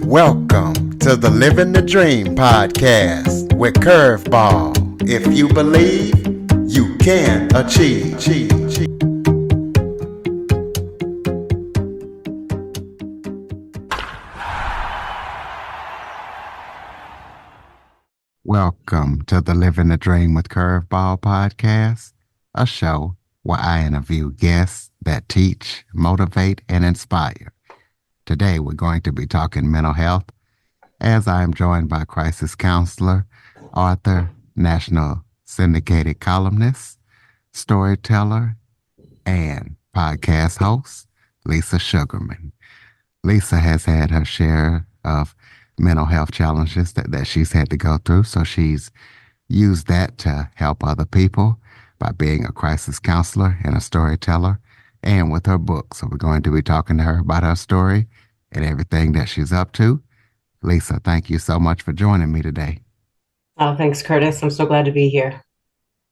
Welcome to the Living the Dream podcast with Curveball. If you believe, you can achieve. Welcome to the Living the Dream with Curveball podcast, a show where I interview guests that teach, motivate, and inspire. Today, we're going to be talking mental health, as I am joined by crisis counselor, author, national syndicated columnist, storyteller, and podcast host, Lisa Sugarman. Lisa has had her share of mental health challenges that she's had to go through, so she's used that to help other people by being a crisis counselor and a storyteller, and with her book. So we're going to be talking to her about her story and everything that she's up to. Lisa, thank you so much for joining me today. Oh, thanks, Curtis. I'm so glad to be here.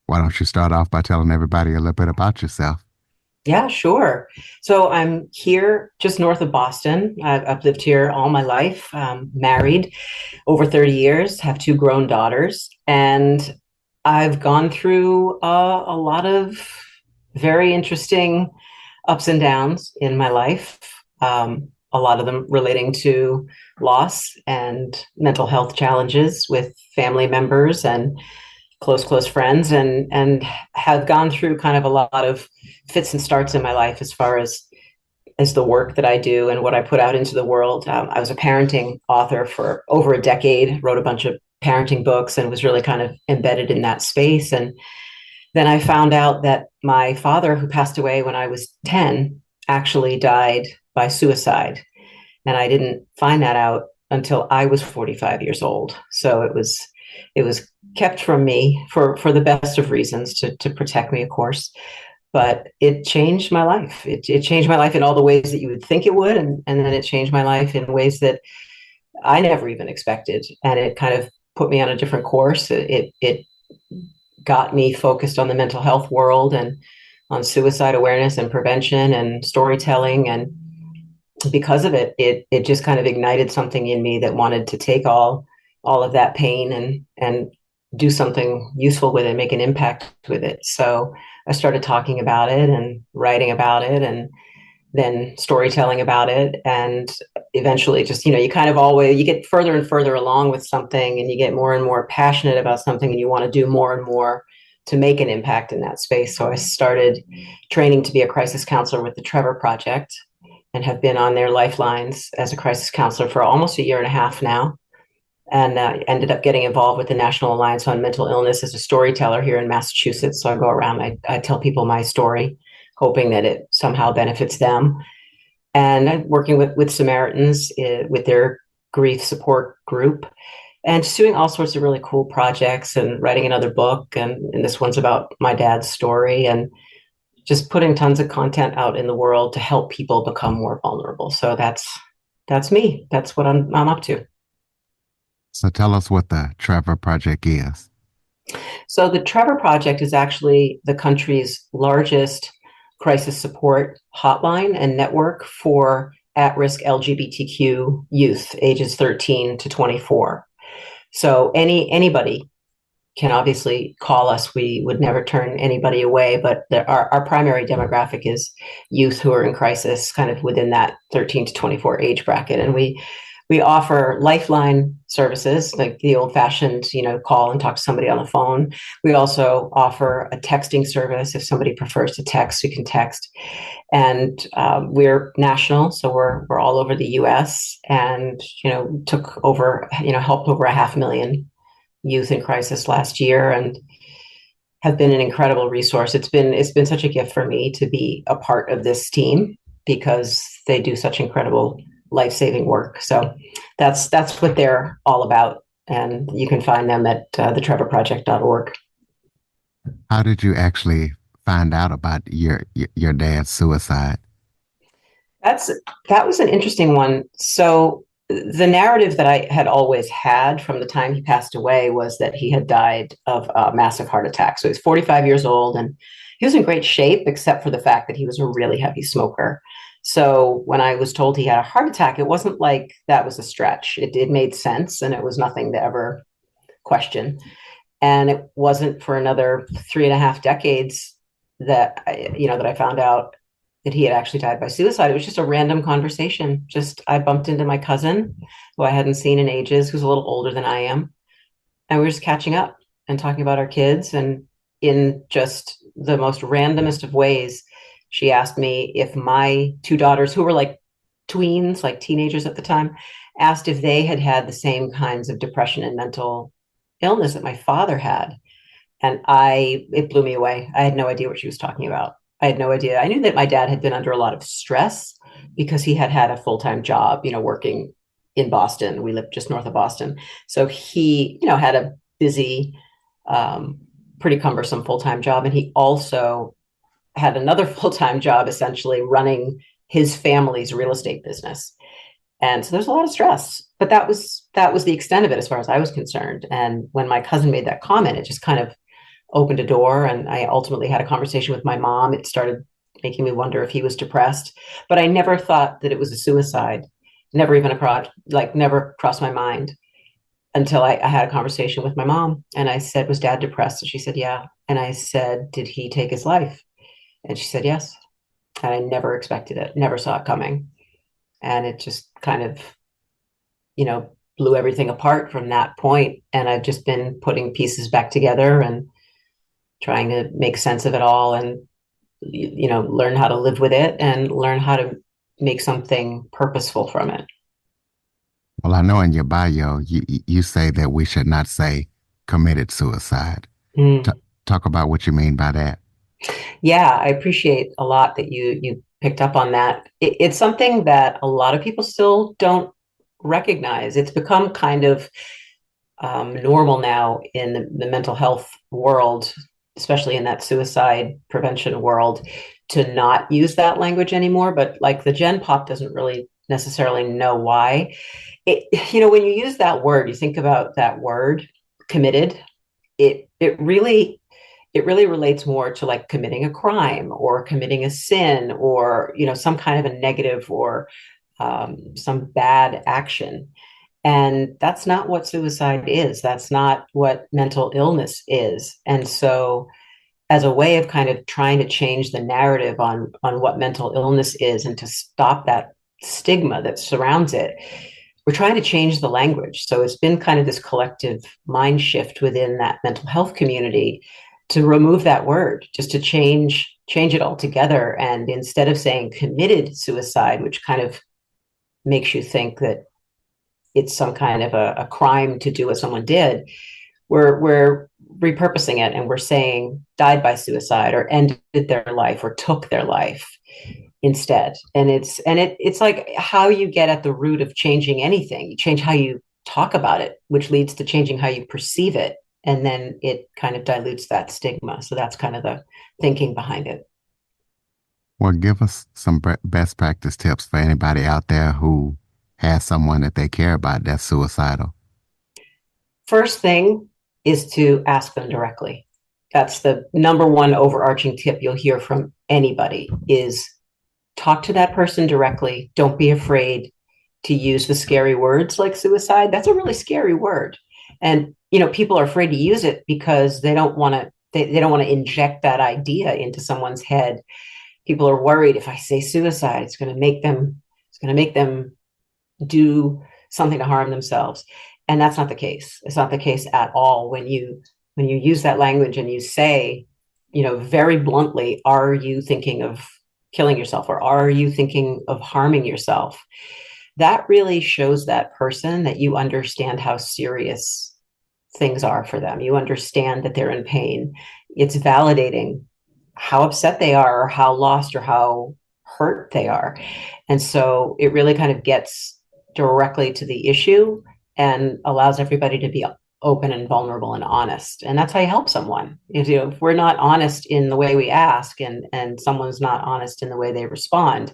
Why don't you start off by telling everybody a little bit about yourself? Yeah, sure. So I'm here just north of Boston. I've lived here all my life, married over 30 years, have two grown daughters, and I've gone through a lot of very interesting ups and downs in my life, a lot of them relating to loss and mental health challenges with family members and close friends, and have gone through kind of a lot of fits and starts in my life as far as the work that I do and what I put out into the world. I was a parenting author for over a decade, wrote a bunch of parenting books, and was really kind of embedded in that space. And then I found out that my father, who passed away when I was 10, actually died by suicide. And I didn't find that out until I was 45 years old. So it was kept from me for the best of reasons, to protect me, of course. But it changed my life. It changed my life in all the ways that you would think it would. And then it changed my life in ways that I never even expected. And it kind of put me on a different course. It got me focused on the mental health world and on suicide awareness and prevention and storytelling. And because of it just kind of ignited something in me that wanted to take all of that pain and do something useful with it, make an impact with it. So I started talking about it and writing about it, and then storytelling about it. And eventually just, you kind of always, you get further and further along with something, and you get more and more passionate about something, and you want to do more and more to make an impact in that space. So I started training to be a crisis counselor with the Trevor Project, and have been on their lifelines as a crisis counselor for almost a year and a half now. And ended up getting involved with the National Alliance on Mental Illness as a storyteller here in Massachusetts. So I go around, I tell people my story, hoping that it somehow benefits them. And I'm working with Samaritans with their grief support group, and just doing all sorts of really cool projects, and writing another book. And this one's about my dad's story, and just putting tons of content out in the world to help people become more vulnerable. So that's me. That's what I'm up to. So tell us what the Trevor Project is. So the Trevor Project is actually the country's largest crisis support hotline and network for at-risk LGBTQ youth, ages 13 to 24. So anybody can obviously call us. We would never turn anybody away, but our primary demographic is youth who are in crisis, kind of within that 13 to 24 age bracket. And we offer lifeline services, like the old-fashioned, call and talk to somebody on the phone. We also offer a texting service. If somebody prefers to text, you can text. And we're national, so we're all over the U.S. and took over, helped over 500,000 youth in crisis last year, and have been an incredible resource. It's been such a gift for me to be a part of this team, because they do such incredible life-saving work. So that's what they're all about. And you can find them at thetrevorproject.org. How did you actually find out about your dad's suicide? That was an interesting one. So the narrative that I had always had from the time he passed away was that he had died of a massive heart attack. So he was 45 years old, and he was in great shape, except for the fact that he was a really heavy smoker. So when I was told he had a heart attack, it wasn't like that was a stretch. It made sense and it was nothing to ever question. And it wasn't for another 3.5 decades that I found out that he had actually died by suicide. It was just a random conversation. Just I bumped into my cousin, who I hadn't seen in ages, who's a little older than I am, and we were just catching up and talking about our kids. And in just the most randomest of ways, she asked me if my two daughters, who were like tweens, like teenagers at the time, asked if they had had the same kinds of depression and mental illness that my father had. And it blew me away. I had no idea what she was talking about. I had no idea. I knew that my dad had been under a lot of stress because he had had a full-time job, working in Boston. We lived just north of Boston. So he, had a busy, pretty cumbersome full-time job. And he also had another full-time job, essentially running his family's real estate business. And so there's a lot of stress, but that was the extent of it as far as I was concerned. And when my cousin made that comment, it just kind of opened a door, and I ultimately had a conversation with my mom. It started making me wonder if he was depressed, but I never thought that it was a suicide. Never crossed my mind until I had a conversation with my mom, and I said, "Was Dad depressed?" And she said, "Yeah." And I said, "Did he take his life?" And she said, "Yes." And I never expected it, never saw it coming. And it just kind of, blew everything apart from that point. And I've just been putting pieces back together and trying to make sense of it all, and learn how to live with it and learn how to make something purposeful from it. Well, I know in your bio, you say that we should not say committed suicide. T- Mm. Talk about what you mean by that. Yeah, I appreciate a lot that you picked up on that. It's something that a lot of people still don't recognize. It's become kind of normal now in the mental health world, especially in that suicide prevention world, to not use that language anymore. But like the Gen Pop doesn't really necessarily know why. When you use that word, you think about that word, committed. It really relates more to like committing a crime or committing a sin, or some kind of a negative, or some bad action. And that's not what suicide is. That's not what mental illness is. And so, as a way of kind of trying to change the narrative on what mental illness is and to stop that stigma that surrounds it, we're trying to change the language. So it's been kind of this collective mind shift within that mental health community to remove that word, just to change it altogether. And instead of saying committed suicide, which kind of makes you think that it's some kind of a crime to do what someone did, we're repurposing it, and we're saying died by suicide or ended their life or took their life instead. And it's like how you get at the root of changing anything. You change how you talk about it, which leads to changing how you perceive it, and then it kind of dilutes that stigma. So that's kind of the thinking behind it. Well, give us some best practice tips for anybody out there who has someone that they care about that's suicidal. First thing is to ask them directly. That's the number one overarching tip you'll hear from anybody: is talk to that person directly. Don't be afraid to use the scary words like suicide. That's a really scary word. And people are afraid to use it because they don't want to inject that idea into someone's head. People are worried, if I say suicide, it's going to make them do something to harm themselves. And that's not the case. It's not the case at all. When you use that language and you say, very bluntly, are you thinking of killing yourself, or are you thinking of harming yourself? That really shows that person that you understand how serious things are for them. You understand that they're in pain. It's validating how upset they are, or how lost, or how hurt they are. And so it really kind of gets directly to the issue and allows everybody to be open and vulnerable and honest. And that's how you help someone. If we're not honest in the way we ask, and someone's not honest in the way they respond,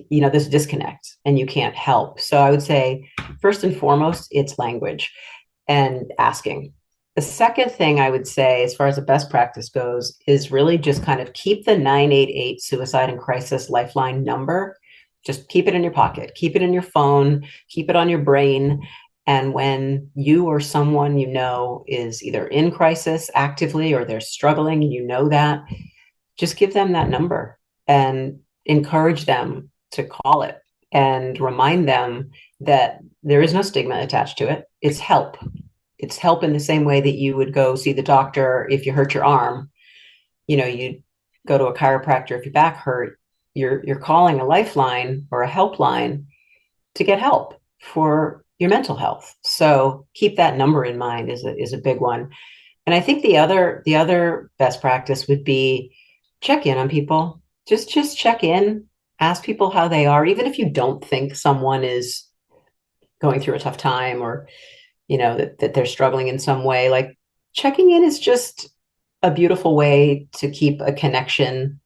there's a disconnect and you can't help. So I would say, first and foremost, it's language and asking. The second thing I would say, as far as the best practice goes, is really just kind of keep the 988 suicide and crisis lifeline number Just keep it in your pocket, keep it in your phone, keep it on your brain. And when you or someone you know is either in crisis actively or they're struggling, you know that, just give them that number and encourage them to call it and remind them that there is no stigma attached to it. It's help. It's help in the same way that you would go see the doctor if you hurt your arm. You'd go to a chiropractor if your back hurt. You're calling a lifeline or a helpline to get help for your mental health. So keep that number in mind is a big one. And I think the other best practice would be check in on people. Just check in, ask people how they are, even if you don't think someone is going through a tough time, or that they're struggling in some way. Like, checking in is just a beautiful way to keep a connection,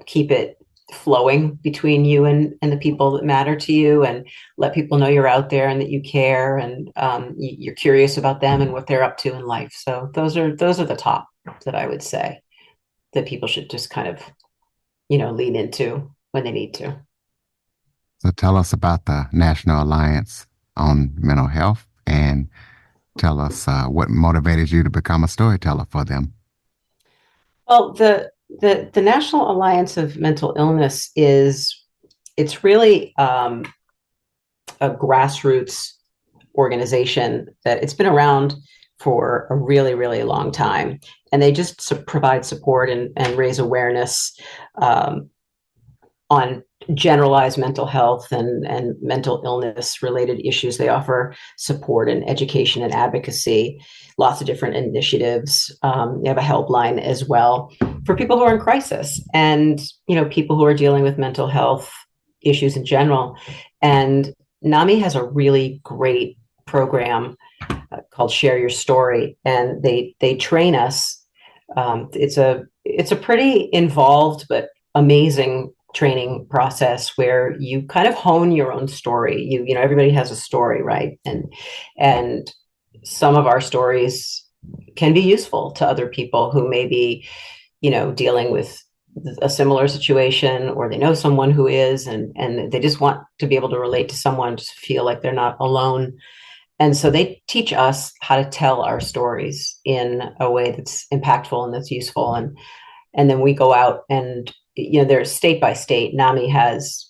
keep it flowing between you and the people that matter to you, and let people know you're out there and that you care, and you're curious about them and what they're up to in life. So those are the top that I would say that people should just kind of, lean into when they need to. So tell us about the National Alliance on Mental Health, and tell us what motivated you to become a storyteller for them. Well, the National Alliance of Mental Illness it's really a grassroots organization that it's been around for a really, really long time. And they just provide support and raise awareness on generalized mental health and mental illness related issues. They offer support and education and advocacy, lots of different initiatives. They have a helpline as well for people who are in crisis, and people who are dealing with mental health issues in general. And NAMI has a really great program called Share Your Story, and they train us. It's a pretty involved but amazing training process where you kind of hone your own story. Everybody has a story, right? And some of our stories can be useful to other people who may be, dealing with a similar situation, or they know someone who is, and they just want to be able to relate to someone, just feel like they're not alone. And so they teach us how to tell our stories in a way that's impactful and that's useful. And then we go out and, there's state by state. NAMI has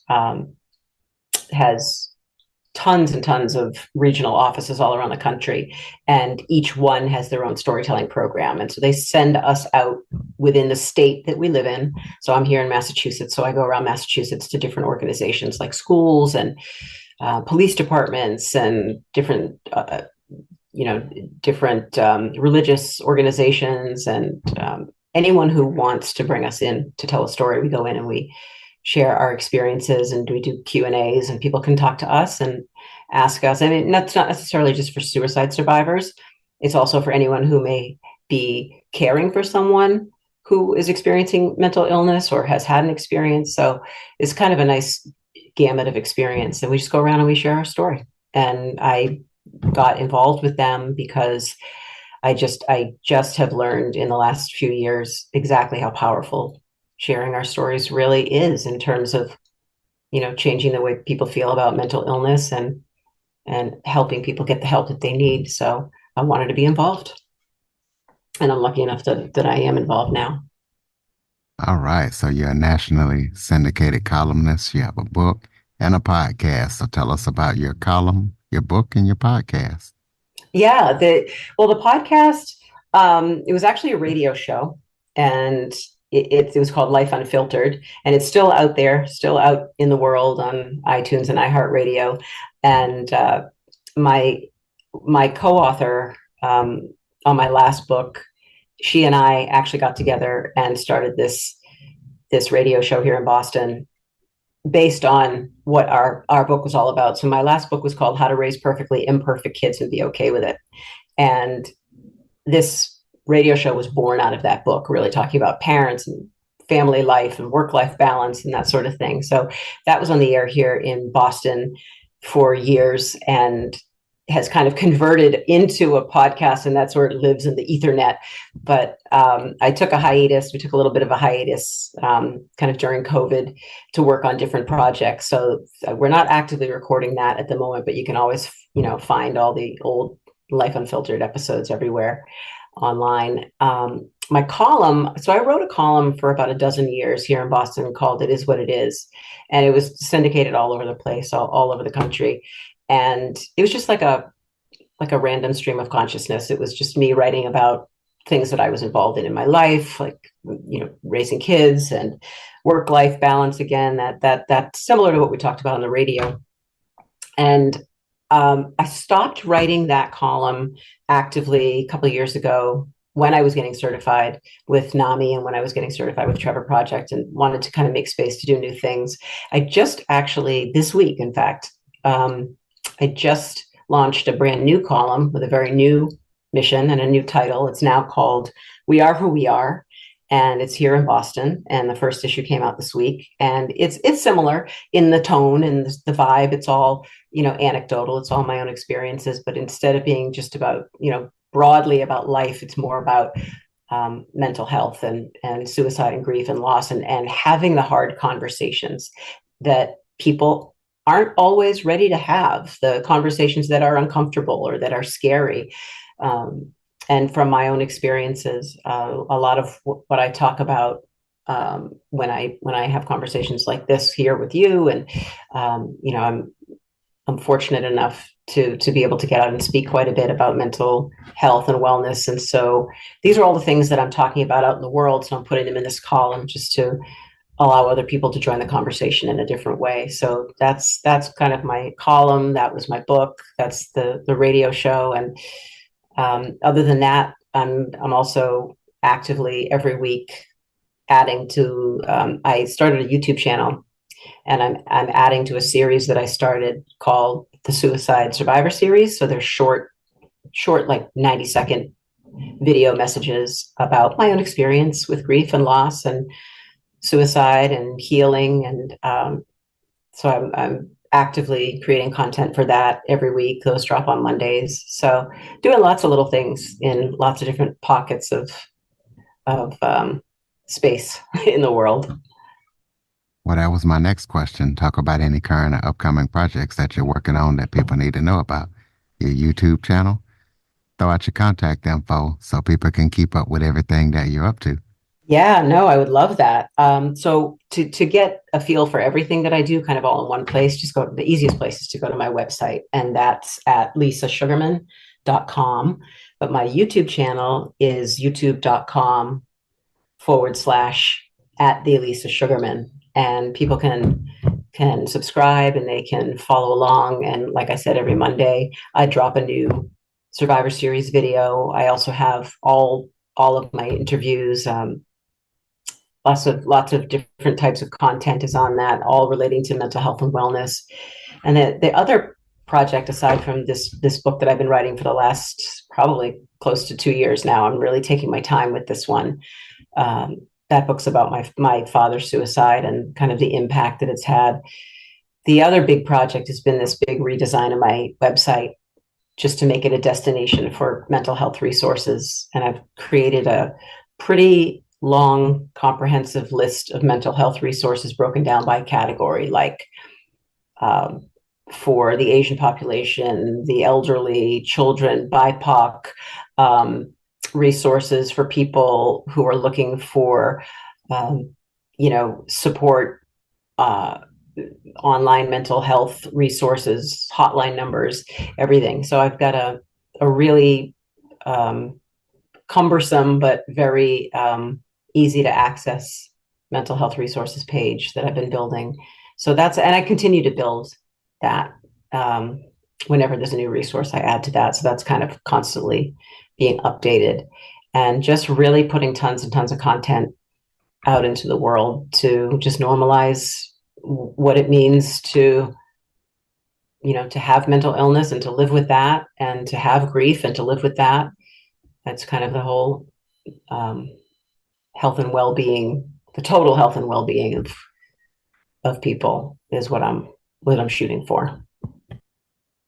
tons and tons of regional offices all around the country, and each one has their own storytelling program. And so they send us out within the state that we live in. So I'm here in Massachusetts, so I go around Massachusetts to different organizations like schools and police departments and different religious organizations, and anyone who wants to bring us in to tell a story. We go in and we share our experiences, and we do Q&As, and people can talk to us and ask us. I mean, that's not necessarily just for suicide survivors. It's also for anyone who may be caring for someone who is experiencing mental illness or has had an experience. So it's kind of a nice gamut of experience. And we just go around and we share our story. And I got involved with them because I just have learned in the last few years exactly how powerful sharing our stories really is in terms of, changing the way people feel about mental illness and helping people get the help that they need. So I wanted to be involved, and I'm lucky enough that I am involved now. All right. So you're a nationally syndicated columnist. You have a book and a podcast. So tell us about your column, your book, and your podcast. Yeah, the podcast, it was actually a radio show, and it was called Life Unfiltered, and it's still out there, still out in the world on iTunes and iHeartRadio. And my co-author on my last book, she and I actually got together and started this radio show here in Boston based on what our book was all about. So my last book was called How to Raise Perfectly Imperfect Kids and Be Okay with It. And this radio show was born out of that book, really talking about parents and family life and work-life balance and that sort of thing. So that was on the air here in Boston for years. And has kind of converted into a podcast, and that's where it lives in the ethernet. But I took a hiatus. We took a little bit of a hiatus kind of during COVID to work on different projects. So we're not actively recording that at the moment, but you can always, find all the old Life Unfiltered episodes everywhere online. My column, so I wrote a column for about a dozen years here in Boston called It Is What It Is. And it was syndicated all over the place, all over the country. And it was just like a random stream of consciousness. It was just me writing about things that I was involved in my life, like raising kids and work-life balance. Again, that's similar to what we talked about on the radio. And I stopped writing that column actively a couple of years ago when I was getting certified with NAMI and when I was getting certified with Trevor Project, and wanted to kind of make space to do new things. I just actually, this week, in fact, I just launched a brand new column with a very new mission and a new title. It's now called We Are Who We Are. And it's here in Boston. And the first issue came out this week. And it's similar in the tone and the vibe. It's all, anecdotal. It's all my own experiences. But instead of being just about, broadly about life, it's more about mental health and suicide and grief and loss, and having the hard conversations that people aren't always ready to have, the conversations that are uncomfortable or that are scary. And from my own experiences, a lot of what I talk about when I have conversations like this here with you, and I'm fortunate enough to be able to get out and speak quite a bit about mental health and wellness. And so these are all the things that I'm talking about out in the world. So I'm putting them in this column just to allow other people to join the conversation in a different way. So that's kind of my column. That was my book. That's the radio show. And other than that, I'm also actively every week adding to. I started a YouTube channel, and I'm adding to a series that I started called the Suicide Survivor Series. So they're short, like 90-second video messages about my own experience with grief and loss and suicide and healing. And so I'm actively creating content for that every week. Those drop on Mondays. So doing lots of little things in lots of different pockets of space in the world. Well, that was my next question. Talk about any current or upcoming projects that you're working on that people need to know about. Your YouTube channel, throw out your contact info so people can keep up with everything that you're up to. Yeah, no, I would love that. So to get a feel for everything that I do kind of all in one place, just go, the easiest place is to go to my website, and that's at lisasugarman.com. But my YouTube channel is youtube.com/ at the Lisa Sugarman. And people can subscribe and they can follow along. And like I said, every Monday I drop a new Survivor Series video. I also have all of my interviews. Lots of different types of content is on that, all relating to mental health and wellness. And the other project, aside from this book that I've been writing for the last probably close to 2 years now, I'm really taking my time with this one. That book's about my father's suicide and kind of the impact that it's had. The other big project has been this big redesign of my website, just to make it a destination for mental health resources. And I've created a pretty long, comprehensive list of mental health resources broken down by category, like for the Asian population, the elderly, children, BIPOC, resources for people who are looking for, support, online mental health resources, hotline numbers, everything. So I've got a really cumbersome but very easy to access mental health resources page that I've been building. So and I continue to build that. Whenever there's a new resource, I add to that. So that's kind of constantly being updated, and just really putting tons and tons of content out into the world to just normalize what it means to have mental illness and to live with that, and to have grief and to live with that. That's kind of the whole health and well-being, the total health and well-being of people is what I'm shooting for.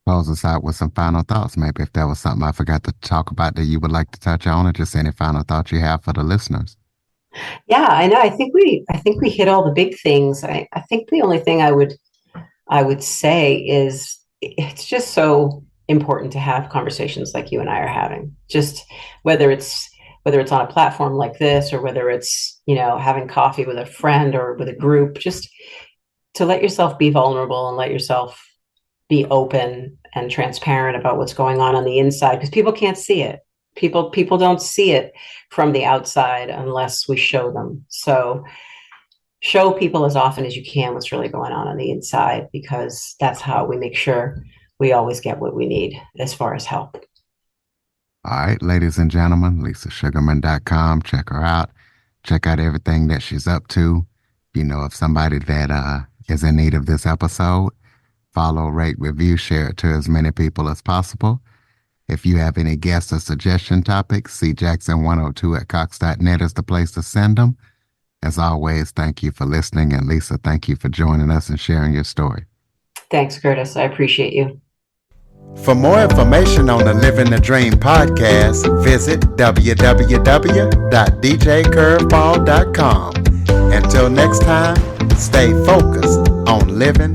close us out with some final thoughts. Maybe if there was something I forgot to talk about that you would like to touch on, or just any final thoughts you have for the listeners. Yeah, I know. I think we hit all the big things. I think the only thing I would say is it's just so important to have conversations like you and I are having. Just whether it's whether it's on a platform like this, or whether it's, having coffee with a friend or with a group, just to let yourself be vulnerable and let yourself be open and transparent about what's going on the inside, because people can't see it. People don't see it from the outside unless we show them. So show people as often as you can what's really going on the inside, because that's how we make sure we always get what we need as far as help. All right, ladies and gentlemen, LisaSugarman.com. Check her out. Check out everything that she's up to. You know of somebody that is in need of this episode, follow, rate, review, share it to as many people as possible. If you have any guest or suggestion topics, cjackson102@cox.net is the place to send them. As always, thank you for listening. And Lisa, thank you for joining us and sharing your story. Thanks, Curtis. I appreciate you. For more information on the Living the Dream podcast, visit www.djcurveball.com. Until next time, stay focused on living